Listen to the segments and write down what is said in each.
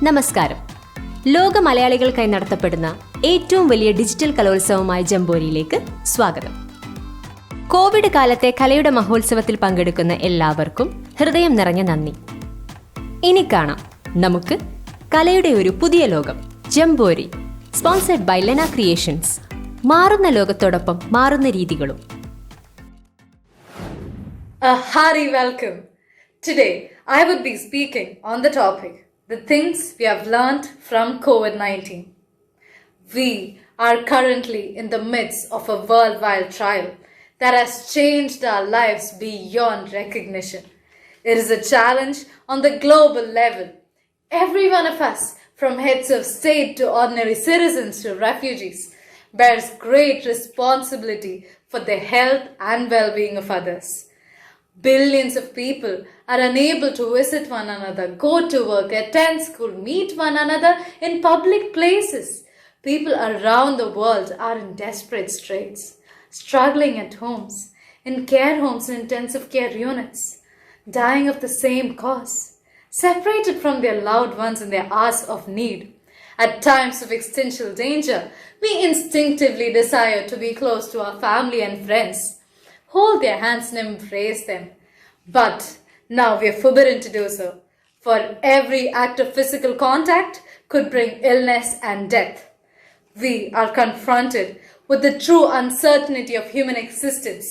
നമസ്കാരം. ലോക മലയാളികൾക്കായി നടത്തപ്പെടുന്ന ഏറ്റവും വലിയ ഡിജിറ്റൽ കലോത്സവമായ ജംബോരിയിലേക്ക് സ്വാഗതം. കോവിഡ് കാലത്തെ കലയുടെ മഹോത്സവത്തിൽ പങ്കെടുക്കുന്ന എല്ലാവർക്കും ഹൃദയം നിറഞ്ഞ നന്ദി. ഇനി കാണാം നമുക്ക് കലയുടെ ഒരു പുതിയ ലോകം. ജംബോരി, സ്പോൺസർഡ് ബൈ ലെന ക്രിയേഷൻസ്. മാറുന്ന ലോകത്തോടൊപ്പം മാറുന്ന രീതികളും. A hearty welcome. Today, I would be speaking on the topic, the things we have learned from COVID-19. We are currently in the midst of a worldwide trial that has changed our lives beyond recognition. It is a challenge on the global level. Every one of us, from heads of state to ordinary citizens to refugees, bears great responsibility for the health and well-being of others. Billions of people are unable to visit one another, go to work, attend school, meet one another in public places. People around the world are in desperate straits, struggling at homes, in care homes and intensive care units, dying of the same cause, separated from their loved ones in their hours of need. At times of existential danger, we instinctively desire to be close to our family and friends, hold their hands and embrace them. But now we are forbidden to do so, for every act of physical contact could bring illness and death. We are confronted with the true uncertainty of human existence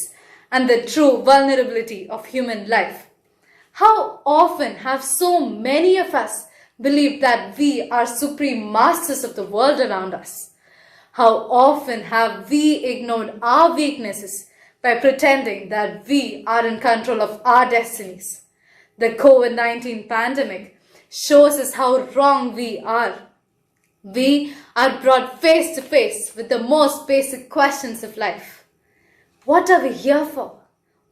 and the true vulnerability of human life. How often have so many of us believed that we are supreme masters of the world around us? How often have we ignored our weaknesses by pretending that we are in control of our destinies? The COVID-19 pandemic shows us how wrong we are. We are brought face to face with the most basic questions of life. What are we here for?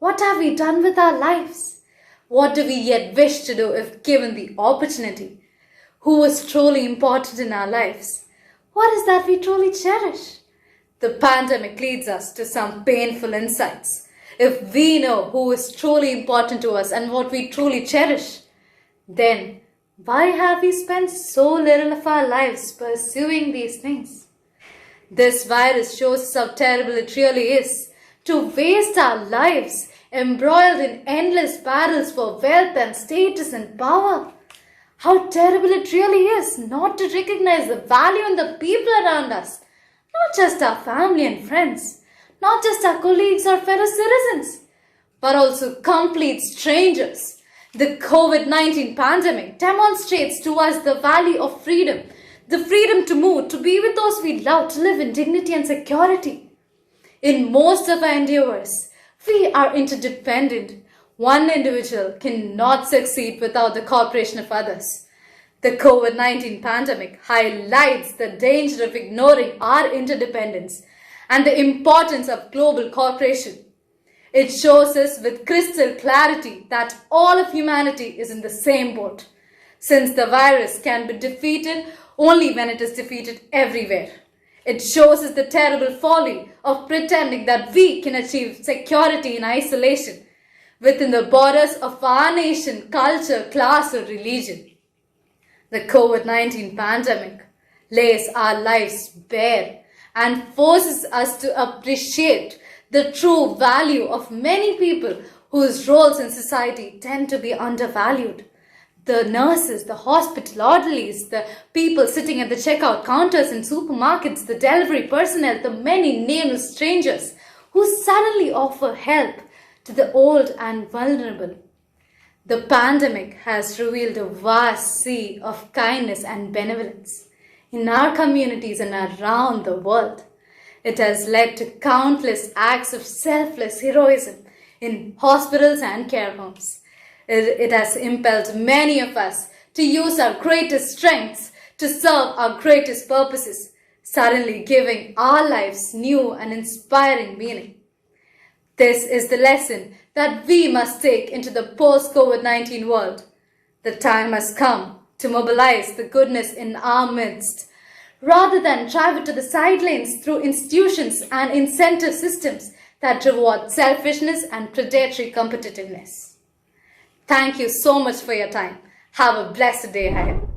What have we done with our lives? What do we yet wish to do if given the opportunity? Who is truly important in our lives? What is that we truly cherish? The pandemic leads us to some painful insights. If we know who is truly important to us and what we truly cherish, then why have we spent so little of our lives pursuing these things? This virus shows us how terrible it really is to waste our lives embroiled in endless battles for wealth and status and power. How terrible it really is not to recognize the value in the people around us. Not just our family and friends, not just our colleagues or fellow citizens, but also complete strangers. The COVID-19 pandemic demonstrates to us the value of freedom, the freedom to move, to be with those we love, to live in dignity and security. In most of our endeavors, we are interdependent. One individual cannot succeed without the cooperation of others. The COVID-19 pandemic highlights the danger of ignoring our interdependence and the importance of global cooperation. It shows us with crystal clarity that all of humanity is in the same boat, since the virus can be defeated only when it is defeated everywhere. It shows us the terrible folly of pretending that we can achieve security in isolation within the borders of our nation, culture, class, or religion. The COVID-19 pandemic lays our lives bare and forces us to appreciate the true value of many people whose roles in society tend to be undervalued. The nurses, the hospital orderlies, the people sitting at the checkout counters in supermarkets, the delivery personnel, the many nameless strangers who suddenly offer help to the old and vulnerable. The pandemic has revealed a vast sea of kindness and benevolence in our communities and around the world. It has led to countless acts of selfless heroism in hospitals and care homes. It has impelled many of us to use our greatest strengths to serve our greatest purposes, suddenly giving our lives new and inspiring meaning. This is the lesson that we must take into the post-COVID-19 world. The time has come to mobilize the goodness in our midst, rather than drive it to the sidelines through institutions and incentive systems that reward selfishness and predatory competitiveness. Thank you so much for your time. Have a blessed day ahead.